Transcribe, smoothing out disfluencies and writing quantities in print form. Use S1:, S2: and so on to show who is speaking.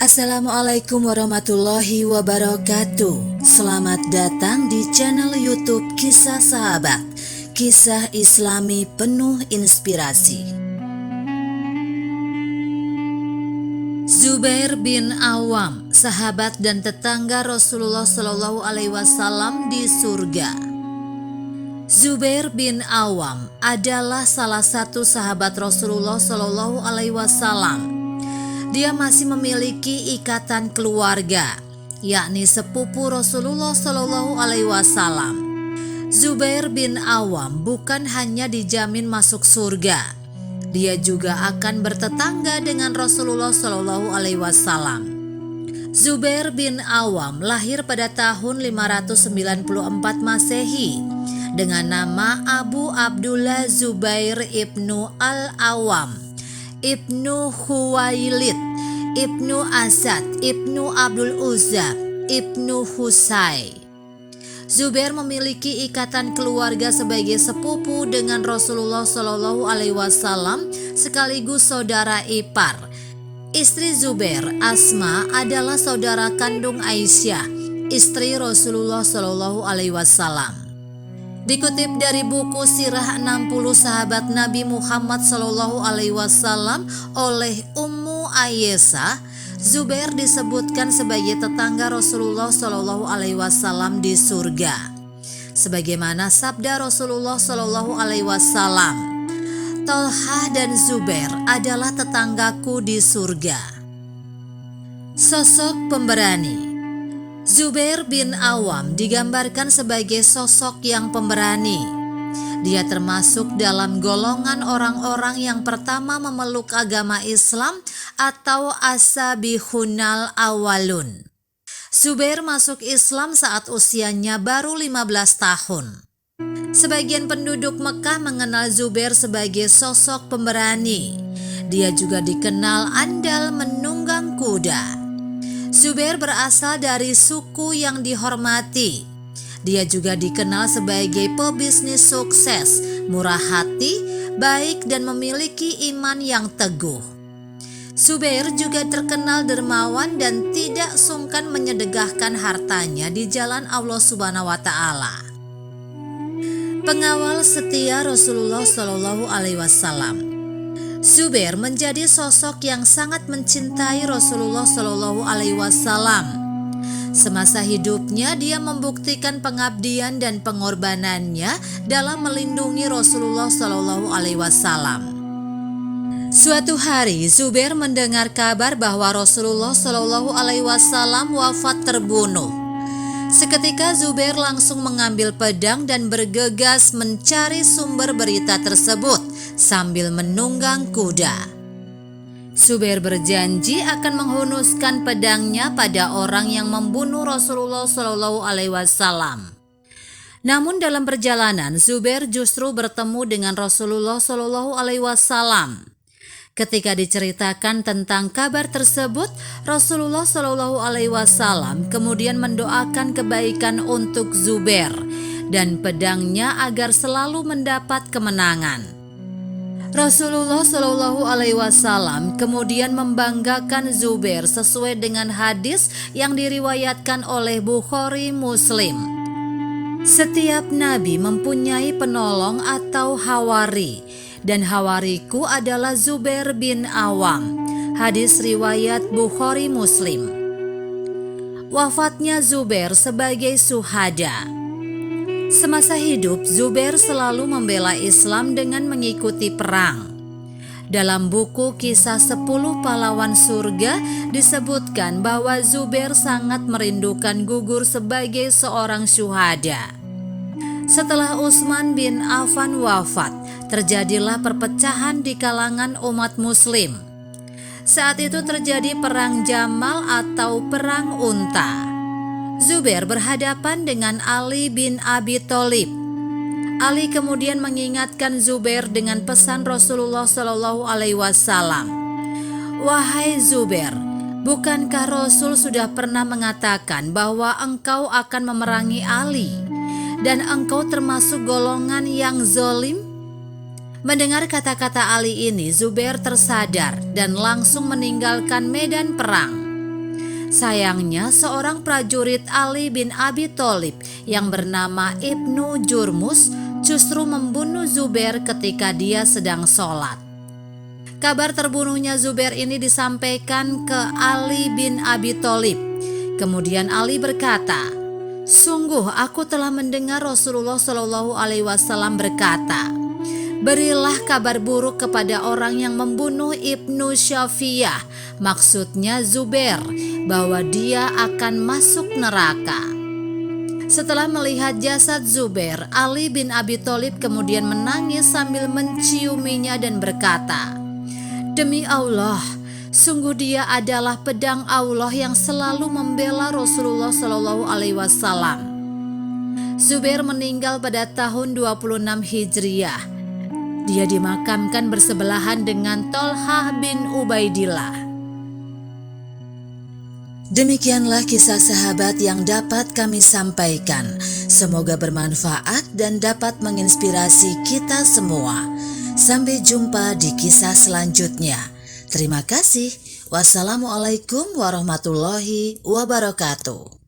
S1: Assalamualaikum warahmatullahi wabarakatuh. Selamat datang di channel YouTube Kisah Sahabat, kisah Islami penuh inspirasi. Zubair bin Awam, sahabat dan tetangga Rasulullah Shallallahu Alaihi Wasallam di surga. Zubair bin Awam adalah salah satu sahabat Rasulullah Shallallahu Alaihi Wasallam. Dia masih memiliki ikatan keluarga, yakni sepupu Rasulullah Shallallahu Alaihi Wasallam. Zubair bin Awam bukan hanya dijamin masuk surga, dia juga akan bertetangga dengan Rasulullah Shallallahu Alaihi Wasallam. Zubair bin Awam lahir pada tahun 594 Masehi dengan nama Abu Abdullah Zubair ibnu Al-Awam, Ibnu Khuwailid, Ibnu Asad, Ibnu Abdul Uzza, Ibnu Husay. Zubair memiliki ikatan keluarga sebagai sepupu dengan Rasulullah Shallallahu Alaihi Wasallam sekaligus saudara ipar. Istri Zubair, Asma, adalah saudara kandung Aisyah, istri Rasulullah Shallallahu Alaihi Wasallam. Dikutip dari buku Sirah 60 Sahabat Nabi Muhammad Sallallahu Alaihi Wasallam oleh Ummu Aisyah, Zubair disebutkan sebagai tetangga Rasulullah Sallallahu Alaihi Wasallam di surga. Sebagaimana sabda Rasulullah Sallallahu Alaihi Wasallam, Tolhah dan Zubair adalah tetanggaku di surga. Sosok pemberani. Zubair bin Awam digambarkan sebagai sosok yang pemberani. Dia termasuk dalam golongan orang-orang yang pertama memeluk agama Islam atau as-sabihunal awalun. Zubair masuk Islam saat usianya baru 15 tahun. Sebagian penduduk Mekah mengenal Zubair sebagai sosok pemberani. Dia juga dikenal andal menunggang kuda. Zubair berasal dari suku yang dihormati. Dia juga dikenal sebagai pebisnis sukses, murah hati, baik dan memiliki iman yang teguh. Zubair juga terkenal dermawan dan tidak sungkan menyedekahkan hartanya di jalan Allah Subhanahu wa taala. Pengawal setia Rasulullah Shallallahu Alaihi Wasallam. Zubair menjadi sosok yang sangat mencintai Rasulullah Shallallahu Alaihi Wasallam. Semasa hidupnya dia membuktikan pengabdian dan pengorbanannya dalam melindungi Rasulullah Shallallahu Alaihi Wasallam. Suatu hari Zubair mendengar kabar bahwa Rasulullah Shallallahu Alaihi Wasallam wafat terbunuh. Seketika Zubair langsung mengambil pedang dan bergegas mencari sumber berita tersebut sambil menunggang kuda. Zubair berjanji akan menghunuskan pedangnya pada orang yang membunuh Rasulullah Shallallahu Alaihi Wasallam. Namun dalam perjalanan Zubair justru bertemu dengan Rasulullah Shallallahu Alaihi Wasallam. Ketika diceritakan tentang kabar tersebut, Rasulullah Shallallahu Alaihi Wasallam kemudian mendoakan kebaikan untuk Zubair dan pedangnya agar selalu mendapat kemenangan. Rasulullah Shallallahu Alaihi Wasallam kemudian membanggakan Zubair sesuai dengan hadis yang diriwayatkan oleh Bukhari Muslim. Setiap nabi mempunyai penolong atau hawari, dan hawariku adalah Zubair bin Awam. Hadis riwayat Bukhari Muslim. Wafatnya Zubair sebagai syuhada. Semasa hidup, Zubair selalu membela Islam dengan mengikuti perang. Dalam buku Kisah 10 Pahlawan Surga disebutkan bahwa Zubair sangat merindukan gugur sebagai seorang syuhada. Setelah Utsman bin Affan wafat, terjadilah perpecahan di kalangan umat muslim. Saat itu terjadi perang Jamal atau perang unta. Zubair berhadapan dengan Ali bin Abi Thalib. Ali kemudian mengingatkan Zubair dengan pesan Rasulullah Shallallahu Alaihi Wasallam. Wahai Zubair, bukankah Rasul sudah pernah mengatakan bahwa engkau akan memerangi Ali dan engkau termasuk golongan yang zalim? Mendengar kata-kata Ali ini, Zubair tersadar dan langsung meninggalkan medan perang. Sayangnya seorang prajurit Ali bin Abi Thalib yang bernama Ibnu Jurmus justru membunuh Zubair ketika dia sedang sholat. Kabar terbunuhnya Zubair ini disampaikan ke Ali bin Abi Thalib. Kemudian Ali berkata, "Sungguh aku telah mendengar Rasulullah Shallallahu Alaihi Wasallam berkata, berilah kabar buruk kepada orang yang membunuh Ibnu Syafiyah, maksudnya Zubair, bahwa dia akan masuk neraka." Setelah melihat jasad Zubair, Ali bin Abi Thalib kemudian menangis sambil menciuminya dan berkata, "Demi Allah, sungguh dia adalah pedang Allah yang selalu membela Rasulullah Shallallahu Alaihi Wasallam." Zubair meninggal pada tahun 26 Hijriah. Dia dimakamkan bersebelahan dengan Thalhah bin Ubaidillah. Demikianlah kisah sahabat yang dapat kami sampaikan. Semoga bermanfaat dan dapat menginspirasi kita semua. Sampai jumpa di kisah selanjutnya. Terima kasih. Wassalamualaikum warahmatullahi wabarakatuh.